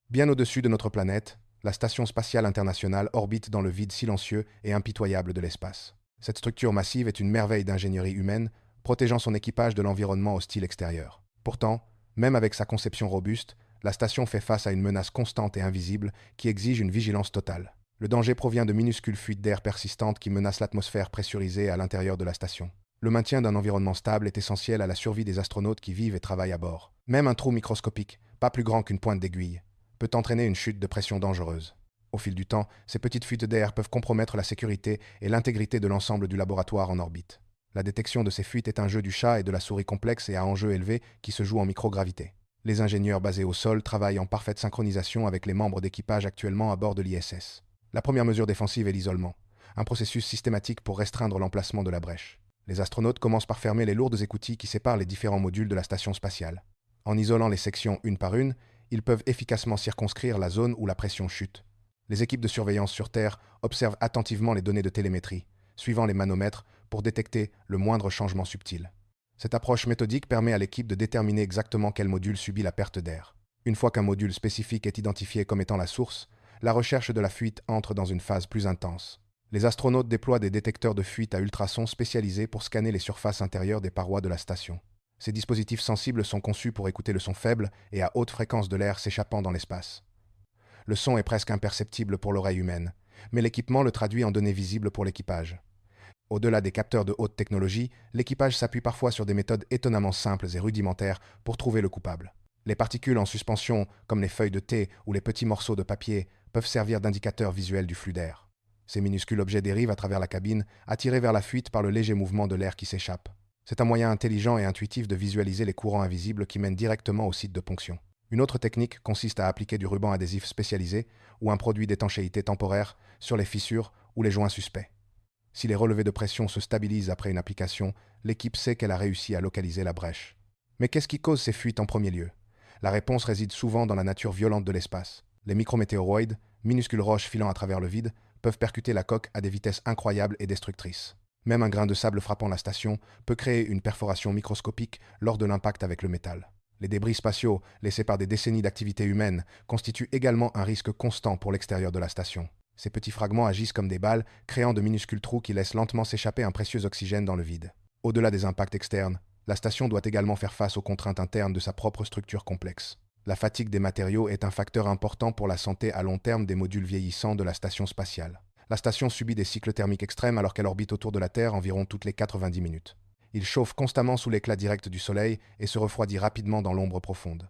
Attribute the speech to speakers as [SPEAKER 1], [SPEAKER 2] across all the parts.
[SPEAKER 1] Bien au-dessus de notre planète, la Station spatiale internationale orbite dans le vide silencieux et impitoyable de l'espace. Cette structure massive est une merveille d'ingénierie humaine, protégeant son équipage de l'environnement hostile extérieur. Pourtant, même avec sa conception robuste, la station fait face à une menace constante et invisible qui exige une vigilance totale. Le danger provient de minuscules fuites d'air persistantes qui menacent l'atmosphère pressurisée à l'intérieur de la station. Le maintien d'un environnement stable est essentiel à la survie des astronautes qui vivent et travaillent à bord. Même un trou microscopique, pas plus grand qu'une pointe d'aiguille, peut entraîner une chute de pression dangereuse. Au fil du temps, ces petites fuites d'air peuvent compromettre la sécurité et l'intégrité de l'ensemble du laboratoire en orbite. La détection de ces fuites est un jeu du chat et de la souris complexe et à enjeu élevé qui se joue en microgravité. Les ingénieurs basés au sol travaillent en parfaite synchronisation avec les membres d'équipage actuellement à bord de l'ISS. La première mesure défensive est l'isolement, un processus systématique pour restreindre l'emplacement de la brèche. Les astronautes commencent par fermer les lourdes écoutilles qui séparent les différents modules de la station spatiale. En isolant les sections une par une, ils peuvent efficacement circonscrire la zone où la pression chute. Les équipes de surveillance sur Terre observent attentivement les données de télémétrie, suivant les manomètres, pour détecter le moindre changement subtil. Cette approche méthodique permet à l'équipe de déterminer exactement quel module subit la perte d'air. Une fois qu'un module spécifique est identifié comme étant la source, la recherche de la fuite entre dans une phase plus intense. Les astronautes déploient des détecteurs de fuite à ultrasons spécialisés pour scanner les surfaces intérieures des parois de la station. Ces dispositifs sensibles sont conçus pour écouter le son faible et à haute fréquence de l'air s'échappant dans l'espace. Le son est presque imperceptible pour l'oreille humaine, mais l'équipement le traduit en données visibles pour l'équipage. Au-delà des capteurs de haute technologie, l'équipage s'appuie parfois sur des méthodes étonnamment simples et rudimentaires pour trouver le coupable. Les particules en suspension, comme les feuilles de thé ou les petits morceaux de papier, peuvent servir d'indicateurs visuels du flux d'air. Ces minuscules objets dérivent à travers la cabine, attirés vers la fuite par le léger mouvement de l'air qui s'échappe. C'est un moyen intelligent et intuitif de visualiser les courants invisibles qui mènent directement au site de ponction. Une autre technique consiste à appliquer du ruban adhésif spécialisé ou un produit d'étanchéité temporaire sur les fissures ou les joints suspects. Si les relevés de pression se stabilisent après une application, l'équipe sait qu'elle a réussi à localiser la brèche. Mais qu'est-ce qui cause ces fuites en premier lieu? La réponse réside souvent dans la nature violente de l'espace. Les micrométéoroïdes, minuscules roches filant à travers le vide, peuvent percuter la coque à des vitesses incroyables et destructrices. Même un grain de sable frappant la station peut créer une perforation microscopique lors de l'impact avec le métal. Les débris spatiaux, laissés par des décennies d'activité humaine, constituent également un risque constant pour l'extérieur de la station. Ces petits fragments agissent comme des balles, créant de minuscules trous qui laissent lentement s'échapper un précieux oxygène dans le vide. Au-delà des impacts externes, la station doit également faire face aux contraintes internes de sa propre structure complexe. La fatigue des matériaux est un facteur important pour la santé à long terme des modules vieillissants de la station spatiale. La station subit des cycles thermiques extrêmes alors qu'elle orbite autour de la Terre environ toutes les 90 minutes. Il chauffe constamment sous l'éclat direct du Soleil et se refroidit rapidement dans l'ombre profonde.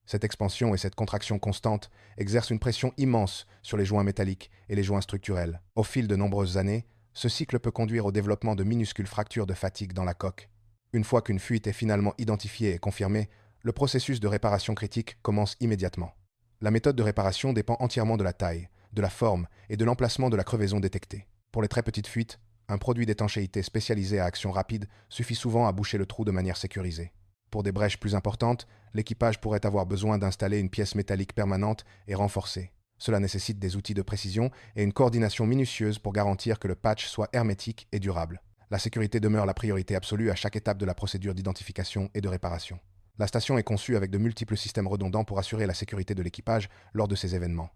[SPEAKER 1] Cette expansion et cette contraction constante exercent une pression immense sur les joints métalliques et les joints structurels. Au fil de nombreuses années, ce cycle peut conduire au développement de minuscules fractures de fatigue dans la coque. Une fois qu'une fuite est finalement identifiée et confirmée, le processus de réparation critique commence immédiatement. La méthode de réparation dépend entièrement de la taille, de la forme et de l'emplacement de la crevaison détectée. Pour les très petites fuites, un produit d'étanchéité spécialisé à action rapide suffit souvent à boucher le trou de manière sécurisée. Pour des brèches plus importantes, l'équipage pourrait avoir besoin d'installer une pièce métallique permanente et renforcée. Cela nécessite des outils de précision et une coordination minutieuse pour garantir que le patch soit hermétique et durable. La sécurité demeure la priorité absolue à chaque étape de la procédure d'identification et de réparation. La station est conçue avec de multiples systèmes redondants pour assurer la sécurité de l'équipage lors de ces événements.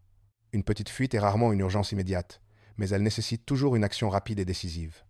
[SPEAKER 1] Une petite fuite est rarement une urgence immédiate, mais elle nécessite toujours une action rapide et décisive.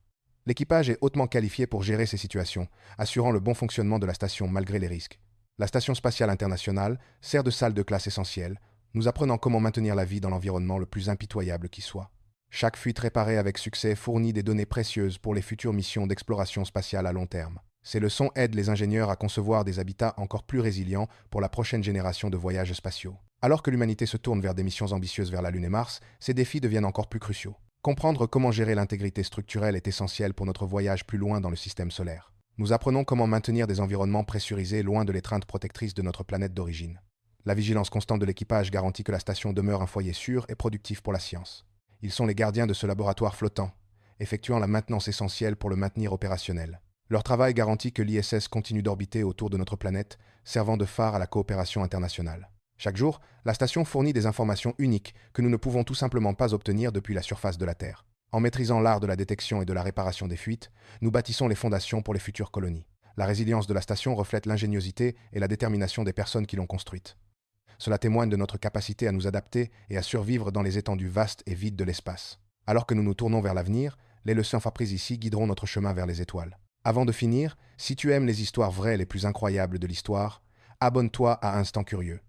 [SPEAKER 1] L'équipage est hautement qualifié pour gérer ces situations, assurant le bon fonctionnement de la station malgré les risques. La Station spatiale internationale sert de salle de classe essentielle, nous apprenant comment maintenir la vie dans l'environnement le plus impitoyable qui soit. Chaque fuite réparée avec succès fournit des données précieuses pour les futures missions d'exploration spatiale à long terme. Ces leçons aident les ingénieurs à concevoir des habitats encore plus résilients pour la prochaine génération de voyages spatiaux. Alors que l'humanité se tourne vers des missions ambitieuses vers la Lune et Mars, ces défis deviennent encore plus cruciaux. Comprendre comment gérer l'intégrité structurelle est essentiel pour notre voyage plus loin dans le système solaire. Nous apprenons comment maintenir des environnements pressurisés loin de l'étreinte protectrice de notre planète d'origine. La vigilance constante de l'équipage garantit que la station demeure un foyer sûr et productif pour la science. Ils sont les gardiens de ce laboratoire flottant, effectuant la maintenance essentielle pour le maintenir opérationnel. Leur travail garantit que l'ISS continue d'orbiter autour de notre planète, servant de phare à la coopération internationale. Chaque jour, la station fournit des informations uniques que nous ne pouvons tout simplement pas obtenir depuis la surface de la Terre. En maîtrisant l'art de la détection et de la réparation des fuites, nous bâtissons les fondations pour les futures colonies. La résilience de la station reflète l'ingéniosité et la détermination des personnes qui l'ont construite. Cela témoigne de notre capacité à nous adapter et à survivre dans les étendues vastes et vides de l'espace. Alors que nous nous tournons vers l'avenir, les leçons apprises ici guideront notre chemin vers les étoiles. Avant de finir, si tu aimes les histoires vraies les plus incroyables de l'histoire, abonne-toi à Instant Curieux.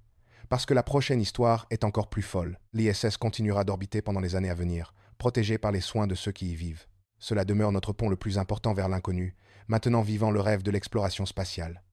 [SPEAKER 1] Parce que la prochaine histoire est encore plus folle. L'ISS continuera d'orbiter pendant les années à venir, protégé par les soins de ceux qui y vivent. Cela demeure notre pont le plus important vers l'inconnu, maintenant vivant le rêve de l'exploration spatiale.